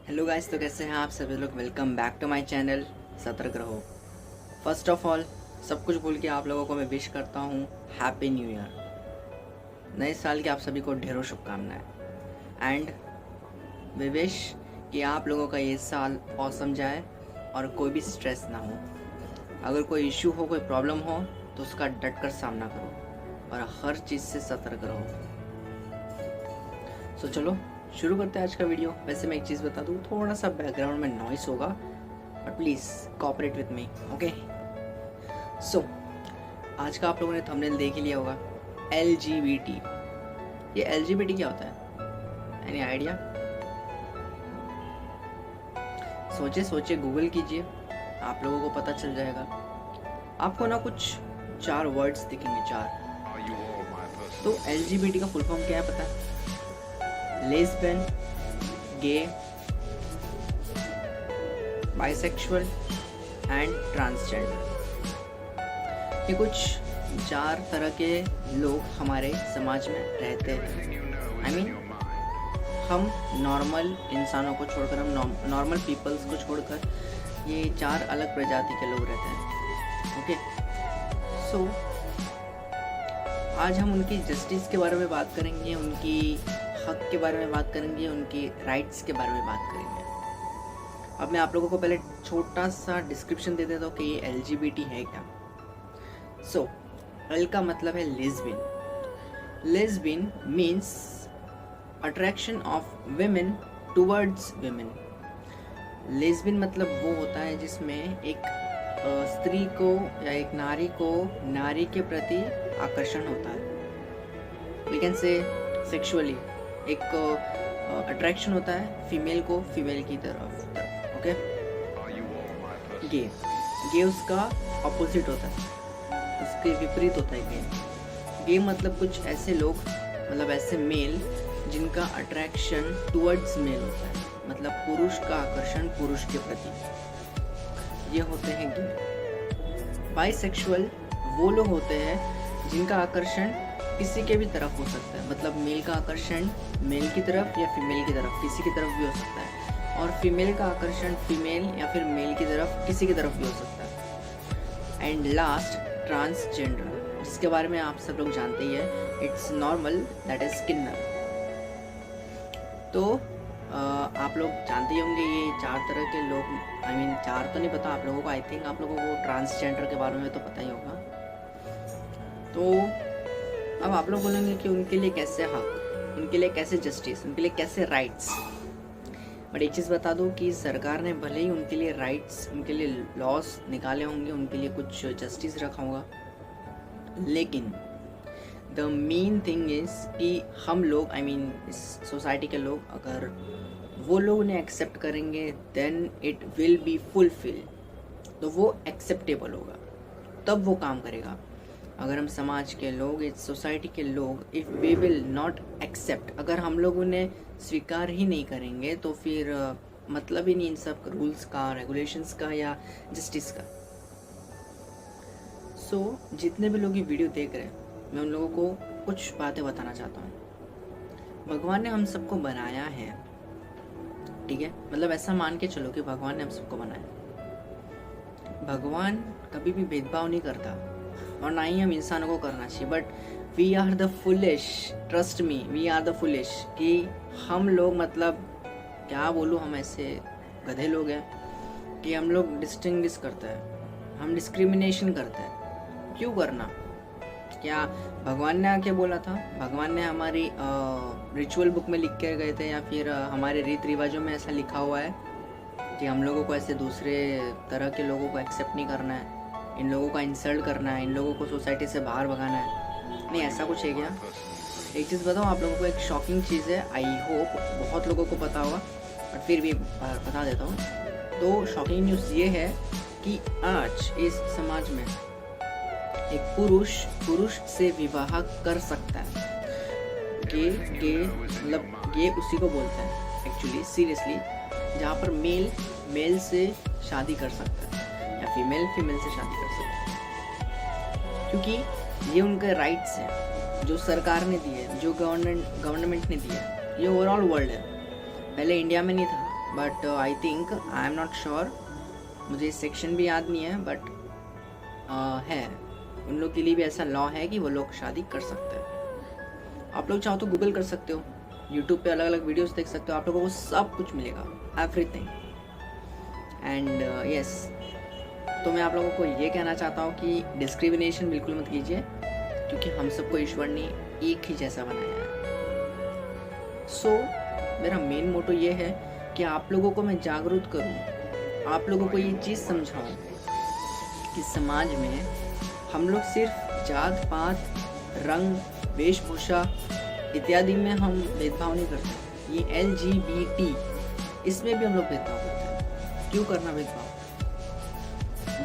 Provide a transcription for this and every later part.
Hello guys, तो कैसे हैं आप सभी लोग। Welcome back to my channel सतर्क रहो। फर्स्ट ऑफ ऑल सब कुछ भूल के आप लोगों को मैं विश करता हूँ हैप्पी न्यू ईयर। नए साल की आप सभी को ढेरों शुभकामनाएं एंड वी विश कि आप लोगों का ये साल औसम जाए और कोई भी स्ट्रेस ना हो। अगर कोई इशू हो, कोई प्रॉब्लम हो तो उसका डट कर सामना करो और हर चीज़ से सतर्क रहो। सो चलो शुरू करते हैं आज का वीडियो। वैसे मैं एक चीज़ बता दूँ, थोड़ा सा बैकग्राउंड में नॉइस होगा but please cooperate with me, okay. So आज का आप लोगों ने थंबनेल देख ही लिया होगा, LGBT। ये LGBT क्या होता है? Any idea? सोचे सोचे गूगल कीजिए, आप लोगों को पता चल जाएगा। आपको ना कुछ 4 वर्ड्स दिखेंगे, 4। तो LGBT का फुल फॉर्म क्या है पता है? Lesbian, gay, bisexual and transgender. ये कुछ 4 तरह के लोग हमारे समाज में रहते हैं। आई मीन हम नॉर्मल इंसानों को छोड़कर, हम नॉर्मल पीपल्स को छोड़कर ये 4 अलग प्रजाति के लोग रहते हैं, ओके। सो आज हम उनकी जस्टिस के बारे में बात करेंगे, उनकी हक के बारे में बात करेंगे, उनकी राइट्स के बारे में बात करेंगे। अब मैं आप लोगों को पहले छोटा सा डिस्क्रिप्शन दे देता हूँ कि ये LGBT है क्या। सो L का मतलब है lesbian. Lesbian means attraction of women towards women. Lesbian मतलब वो होता है जिसमें एक स्त्री को या एक नारी को नारी के प्रति आकर्षण होता है। वी कैन से सेक्सुअली एक अट्रैक्शन होता है फीमेल को फीमेल की तरफ, ओके। गे उसका अपोजिट होता है, उसके विपरीत होता है गे मतलब कुछ ऐसे लोग, मतलब ऐसे मेल जिनका अट्रैक्शन टुवर्ड्स मेल होता है, मतलब पुरुष का आकर्षण पुरुष के प्रति, ये होते हैं गे। बाइसेक्सुअल वो लोग होते हैं जिनका आकर्षण किसी के भी तरफ हो सकता है, मतलब मेल का आकर्षण मेल की तरफ या फीमेल की तरफ, किसी की तरफ भी हो सकता है, और फीमेल का आकर्षण फीमेल या फिर मेल की तरफ, किसी की तरफ भी हो सकता है। एंड लास्ट ट्रांसजेंडर, जिसके बारे में आप सब लोग जानते ही है, इट्स नॉर्मल, दैट इज किन्नर। तो आप लोग जानते ही होंगे ये 4 तरह के लोग, आई मीन 4 तो नहीं पता आप लोगों को, आई थिंक आप लोगों को ट्रांसजेंडर के बारे में तो पता ही होगा। तो अब आप लोग बोलेंगे कि उनके लिए कैसे हक, उनके लिए कैसे जस्टिस, उनके लिए कैसे राइट्स। बट एक चीज़ बता दूं कि सरकार ने भले ही उनके लिए राइट्स, उनके लिए लॉज निकाले होंगे, उनके लिए कुछ जस्टिस रखा होगा, लेकिन द मेन थिंग इज कि हम लोग, आई मीन इस सोसाइटी के लोग, अगर वो लोग उन्हें एक्सेप्ट करेंगे then it will be fulfil, तो वो एक्सेप्टेबल होगा, तब वो काम करेगा। अगर हम समाज के लोग, इस सोसाइटी के लोग, if we will not accept, अगर हम लोग उन्हें स्वीकार ही नहीं करेंगे तो फिर मतलब ही नहीं इन सब रूल्स का, रेगुलेशंस का या जस्टिस का। सो जितने भी लोग ये वीडियो देख रहे हैं, मैं उन लोगों को कुछ बातें बताना चाहता हूँ। भगवान ने हम सबको बनाया है, ठीक है, मतलब ऐसा मान के चलो कि भगवान ने हम सबको बनाया। भगवान कभी भी भेदभाव नहीं करता और ना ही हम इंसानों को करना चाहिए, but we are the foolish, trust me, we are the foolish, कि हम लोग, मतलब क्या बोलूँ, हम ऐसे गधे लोग हैं कि हम लोग डिस्टिंग्विश करते हैं, हम डिस्क्रिमिनेशन करते हैं। क्यों करना? क्या भगवान ने आके बोला था? भगवान ने हमारी रिचुअल बुक में लिख के गए थे, या फिर हमारे रीति रिवाजों में ऐसा लिखा हुआ है कि हम लोगों को ऐसे दूसरे तरह के लोगों को एक्सेप्ट नहीं करना है, इन लोगों का इंसल्ट करना है, इन लोगों को सोसाइटी से बाहर भगाना है? नहीं, ऐसा कुछ है क्या? एक चीज़ बताऊँ आप लोगों को, एक शॉकिंग चीज़ है, आई होप बहुत लोगों को पता होगा, बट फिर भी बता देता हूँ। तो शॉकिंग न्यूज़ ये है कि आज इस समाज में एक पुरुष से विवाह कर सकता है। गे मतलब गे उसी को बोलते हैं एक्चुअली, सीरियसली, जहाँ पर मेल से शादी कर सकता है या फीमेल से शादी कर सकता है, क्योंकि ये उनके राइट्स हैं जो सरकार ने दिए, जो गवर्नमेंट ने दिए। ये ओवरऑल वर्ल्ड है, पहले इंडिया में नहीं था, but I think I am not sure, मुझे सेक्शन भी याद नहीं है, बट है उन लोग के लिए भी ऐसा लॉ है कि वो लोग शादी कर सकते हैं। आप लोग चाहो तो गूगल कर सकते हो, यूट्यूब पे अलग अलग वीडियोस देख सकते हो, आप लोगों को सब कुछ मिलेगा, एवरीथिंग। एंड यस, तो मैं आप लोगों को ये कहना चाहता हूँ कि डिस्क्रिमिनेशन बिल्कुल मत कीजिए, क्योंकि हम सबको ईश्वर ने एक ही जैसा बनाया है। सो मेरा मेन मोटो ये है कि आप लोगों को मैं जागरूक करूँ, आप लोगों को ये चीज़ समझाऊँ कि समाज में हम लोग सिर्फ जात पात, रंग, वेशभूषा इत्यादि में हम भेदभाव नहीं करते। ये LGBT, इसमें भी हम लोग भेदभाव करते हैं। क्यों करना भेदभाव?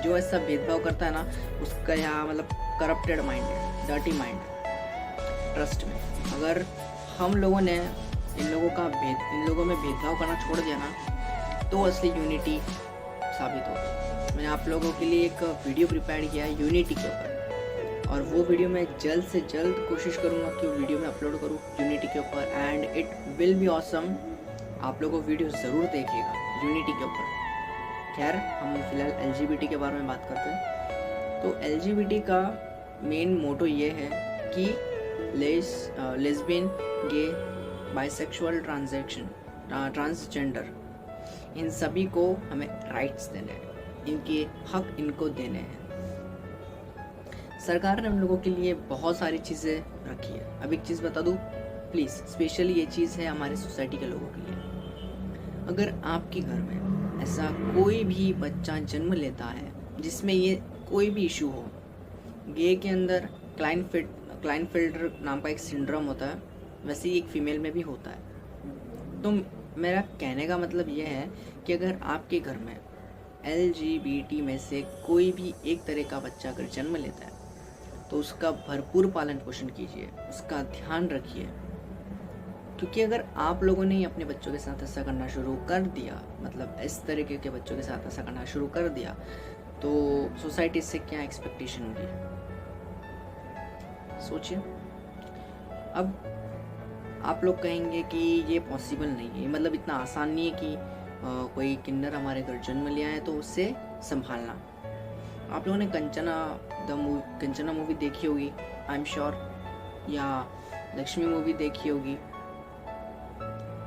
जो ऐसा भेदभाव करता है ना, उसका यहाँ मतलब करप्टेड माइंड है, डर्टी माइंड है। ट्रस्ट में अगर हम लोगों ने इन लोगों में भेदभाव करना छोड़ दिया ना, तो असली यूनिटी साबित होगी। मैंने आप लोगों के लिए एक वीडियो प्रिपेयर किया है यूनिटी के ऊपर, और वो वीडियो मैं जल्द से जल्द कोशिश करूँगा कि वो वीडियो मैं अपलोड करूँ यूनिटी के ऊपर, and it will be awesome. आप लोगों को वीडियो ज़रूर देखिएगा यूनिटी के ऊपर। खैर, हम फिलहाल LGBT के बारे में बात करते हैं। तो LGBT का मेन मोटो ये है कि लेस्बियन, गे, बाइसेक्सुअल, ट्रांसजेंडर, इन सभी को हमें राइट्स देने हैं, इनके हक इनको देने हैं। सरकार ने हम लोगों के लिए बहुत सारी चीज़ें रखी है। अब एक चीज़ बता दूँ प्लीज़, स्पेशली ये चीज़ है हमारे सोसाइटी के लोगों के लिए। अगर आपके घर में ऐसा कोई भी बच्चा जन्म लेता है जिसमें ये कोई भी इशू हो, गे के अंदर क्लाइनफेल्टर नाम का एक सिंड्रोम होता है, वैसे ही एक फीमेल में भी होता है। तो मेरा कहने का मतलब ये है कि अगर आपके घर में LGBT में से कोई भी एक तरह का बच्चा अगर जन्म लेता है, तो उसका भरपूर पालन पोषण कीजिए, उसका ध्यान रखिए। क्योंकि अगर आप लोगों ने ही अपने बच्चों के साथ ऐसा करना शुरू कर दिया, मतलब इस तरीके के बच्चों के साथ ऐसा करना शुरू कर दिया, तो सोसाइटी से क्या एक्सपेक्टेशन होगी, सोचिए। अब आप लोग कहेंगे कि ये पॉसिबल नहीं है, मतलब इतना आसान नहीं है कि कोई किन्नर हमारे घर जन्म लिया है तो उसे संभालना। आप लोगों ने कंचना मूवी देखी होगी, आई एम श्योर, या लक्ष्मी मूवी देखी होगी।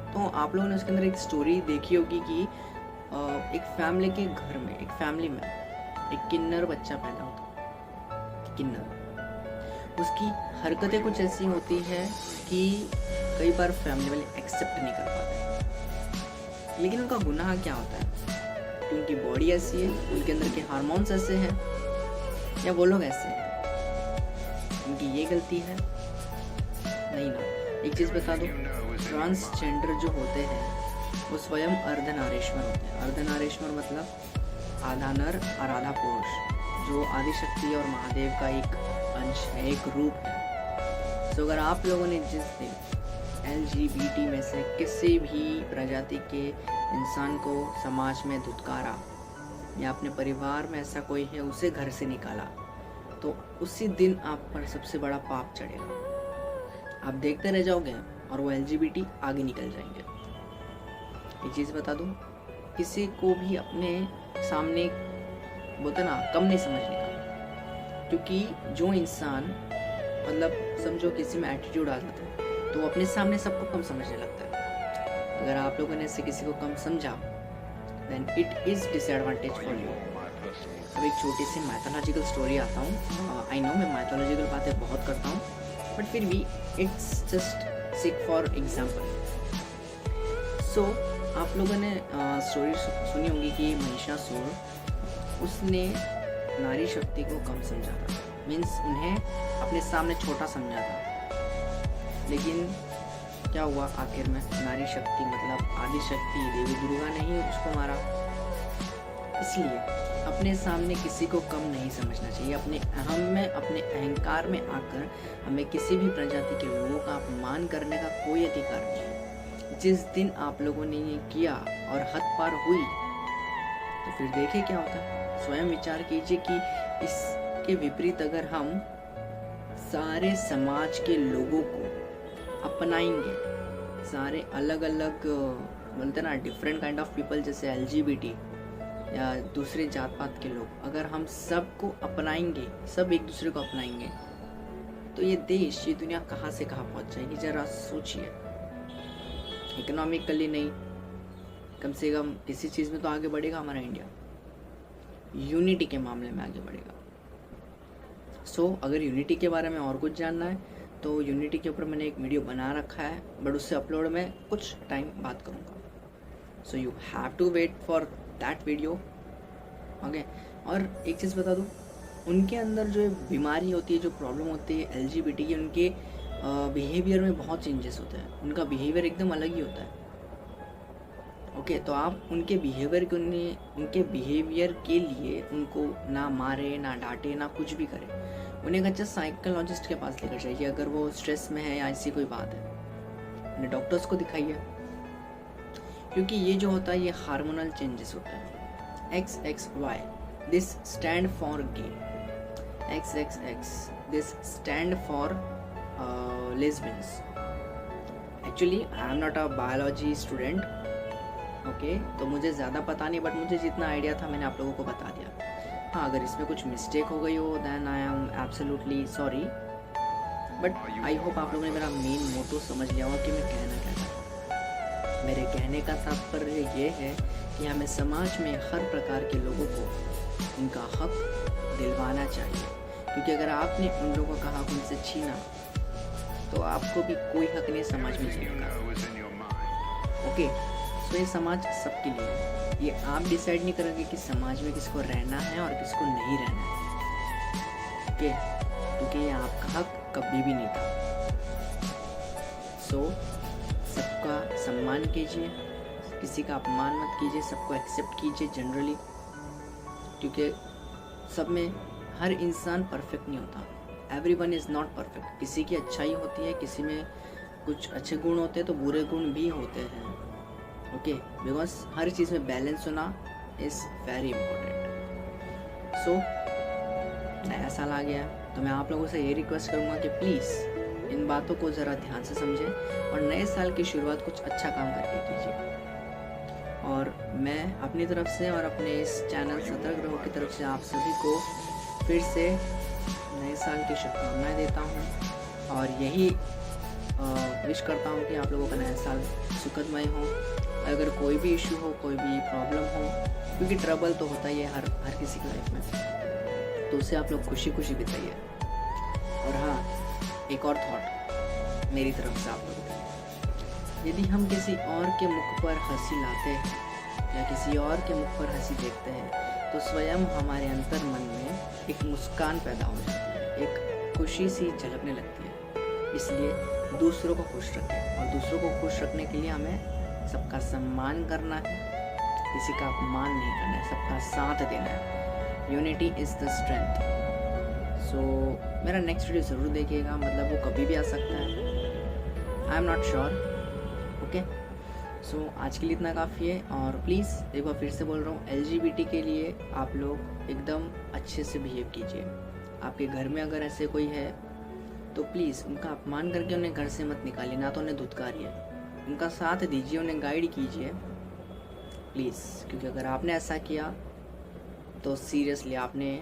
तो आप लोगों ने उसके अंदर एक स्टोरी देखी होगी कि एक फैमिली के घर में, एक फैमिली में एक किन्नर बच्चा पैदा होता। किन्नर, उसकी हरकतें कुछ ऐसी होती है कि कई बार फैमिली वाले एक्सेप्ट नहीं कर पाते। लेकिन उनका गुनाह क्या होता है? कि उनकी बॉडी ऐसी है, उनके अंदर के हार्मोन्स ऐसे हैं, या वो लोग ऐसे हैं, उनकी ये गलती है? नहीं ना। एक चीज़ बता दो, ट्रांसजेंडर जो होते हैं वो स्वयं अर्धनारीश्वर होते हैं। अर्धनारीश्वर मतलब आधा नर और आधा पुरुष, जो आदिशक्ति और महादेव का एक अंश है, एक रूप है। तो अगर आप लोगों ने जिस दिन LGBT में से किसी भी प्रजाति के इंसान को समाज में धुतकारा, या अपने परिवार में ऐसा कोई है उसे घर से निकाला, तो उसी दिन आप पर सबसे बड़ा पाप चढ़ेगा। आप देखते रह जाओगे और वो LGBT आगे निकल जाएंगे। एक चीज़ बता दूं, किसी को भी अपने सामने बोलते ना कम नहीं समझने का, क्योंकि जो इंसान मतलब समझो किसी में एटीट्यूड आ जाता है तो वो अपने सामने सबको कम समझने लगता है। अगर आप लोगों ने ऐसे किसी को कम समझा, then it is disadvantage for you. अब एक छोटी सी मैथोलॉजिकल स्टोरी आता हूँ। आई नो मैं मैथोलॉजिकल बातें बहुत करता हूँ, बट फिर भी it's just sick for example. So आप लोगों ने स्टोरी सुनी होगी कि महिषासुर, उसने नारी शक्ति को कम समझा था, मीन्स उन्हें अपने सामने छोटा समझा था। लेकिन क्या हुआ आखिर में? नारी शक्ति मतलब आदि शक्ति देवी दुर्गा ने ही उसको मारा। इसलिए अपने सामने किसी को कम नहीं समझना चाहिए। अपने अहम में, अपने अहंकार में आकर हमें किसी भी प्रजाति के लोगों का अपमान करने का कोई अधिकार नहीं है। जिस दिन आप लोगों ने ये किया और हद पार हुई, तो फिर देखिए क्या होता है। स्वयं विचार कीजिए कि इसके विपरीत अगर हम सारे समाज के लोगों को अपनाएंगे, सारे अलग अलग बोलते ना डिफरेंट काइंड ऑफ पीपल, जैसे LGBT या दूसरे जात पात के लोग, अगर हम सबको अपनाएंगे, सब एक दूसरे को अपनाएंगे, तो ये देश, ये दुनिया कहाँ से कहाँ पहुँच जाएगी, ज़रा सोचिए। इकोनॉमिकली नहीं, कम से कम किसी चीज़ में तो आगे बढ़ेगा हमारा इंडिया, यूनिटी के मामले में आगे बढ़ेगा। सो अगर यूनिटी के बारे में और कुछ जानना है तो यूनिटी के ऊपर मैंने एक वीडियो बना रखा है, बट उससे अपलोड मैं कुछ टाइम बात करूँगा। So you have to wait for that video, okay. और एक चीज़ बता दूँ, उनके अंदर जो बीमारी होती है, जो प्रॉब्लम होती है LGBT की, उनके बिहेवियर में बहुत चेंजेस होते हैं, उनका बिहेवियर एकदम अलग ही होता है, ओके। तो आप उनके बिहेवियर के लिए उनको ना मारे, ना डांटे, ना कुछ भी करें, उन्हें एक अच्छा साइकोलॉजिस्ट के पास लेकर जाइए। अगर वो स्ट्रेस में है या ऐसी कोई बात है, उन्हें डॉक्टर्स को दिखाइए, क्योंकि ये जो होता है ये हार्मोनल चेंजेस होता है। XXY this stand for gay, XXX this stand for lesbians. Actually I am not a biology student, okay, तो मुझे ज़्यादा पता नहीं, बट मुझे जितना आइडिया था मैंने आप लोगों को बता दिया। हाँ, अगर इसमें कुछ मिस्टेक हो गई हो then I am absolutely sorry, but I hope आप लोगों ने मेरा मेन मोटो समझ लिया होगा कि मैं कहना क्या चाहता हूँ। मेरे कहने का तात्पर्य ये है कि हमें समाज में हर प्रकार के लोगों को उनका हक दिलवाना चाहिए, क्योंकि अगर आपने उन लोगों का हक उनसे छीना तो आपको भी कोई हक नहीं समाज में जीने का, ओके। तो ये समाज सबके लिए है, ये आप डिसाइड नहीं करोगे कि समाज में किसको रहना है और किसको नहीं रहना है, ओके, क्योंकि ये आपका हक कभी भी नहीं था। सो सबका सम्मान कीजिए, किसी का अपमान मत कीजिए, सबको एक्सेप्ट कीजिए जनरली, क्योंकि सब में हर इंसान परफेक्ट नहीं होता, एवरीवन इज़ नॉट परफेक्ट। किसी की अच्छाई होती है, किसी में कुछ अच्छे गुण होते हैं तो बुरे गुण भी होते हैं, ओके, बिकॉज हर चीज़ में बैलेंस होना इज़ वेरी इम्पोर्टेंट। सो नया साल आ गया है, तो मैं आप लोगों से ये रिक्वेस्ट करूँगा कि प्लीज़ इन बातों को ज़रा ध्यान से समझें और नए साल की शुरुआत कुछ अच्छा काम करके कीजिए। और मैं अपनी तरफ से और अपने इस चैनल सतर्क रहो की तरफ से आप सभी को फिर से नए साल की शुभकामनाएं देता हूँ, और यही विश करता हूँ कि आप लोगों का नया साल सुखदमय हो। अगर कोई भी इशू हो, कोई भी प्रॉब्लम हो, क्योंकि ट्रबल तो होता ही है हर किसी की लाइफ में, तो उसे आप लोग खुशी खुशी बिताइए। और हाँ, एक और थॉट मेरी तरफ से आप लोगों को, यदि हम किसी और के मुख पर हंसी लाते हैं या किसी और के मुख पर हंसी देखते हैं तो स्वयं हमारे अंतर मन में एक मुस्कान पैदा हो जाती है, एक खुशी सी झलकने लगती है। इसलिए दूसरों को खुश रखें, और दूसरों को खुश रखने के लिए हमें सबका सम्मान करना है, किसी का अपमान नहीं करना है, सबका साथ देना है। Unity is the strength. So मेरा नेक्स्ट वीडियो ज़रूर देखिएगा, मतलब वो कभी भी आ सकता है, I am not sure, okay. So आज के लिए इतना काफ़ी है, और प्लीज़ एक बार फिर से बोल रहा हूँ, LGBT के लिए आप लोग एकदम अच्छे से बिहेव कीजिए। आपके घर में अगर ऐसे कोई है तो प्लीज़ उनका अपमान करके उन्हें घर से मत निकालिए, ना तो उन्हें धुतकारिए, उनका साथ दीजिए, उन्हें गाइड कीजिए प्लीज़, क्योंकि अगर आपने ऐसा किया तो सीरियसली आपने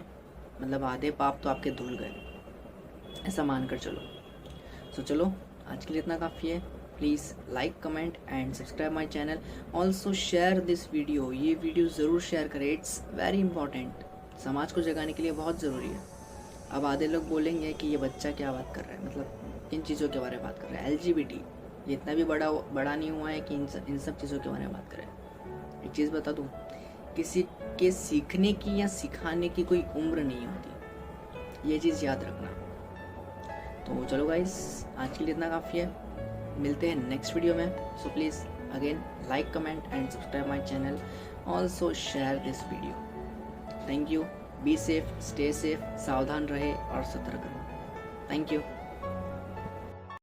मतलब आधे पाप तो आपके धुल गए, ऐसा मानकर चलो। सो चलो आज के लिए इतना काफ़ी है। Please like, comment and subscribe my channel. Also share this video, ये वीडियो ज़रूर शेयर करें, इट्स वेरी इंपॉर्टेंट, समाज को जगाने के लिए बहुत ज़रूरी है। अब आधे लोग बोलेंगे कि ये बच्चा क्या बात कर रहा है, मतलब इन चीज़ों के बारे में बात कर रहा है, LGBT ये इतना भी बड़ा नहीं हुआ है कि इन सब चीज़ों के बारे में बात करें। एक चीज़ बता दूँ, किसी के सीखने की या सिखाने की कोई उम्र नहीं होती, ये चीज़ याद रखना। तो चलो गाइस, आज के लिए इतना काफ़ी है, मिलते हैं नेक्स्ट वीडियो में। So please again like, comment and subscribe my channel, also share this video. Thank you, be safe, stay safe, सावधान रहे और सतर्क रहो। Thank you.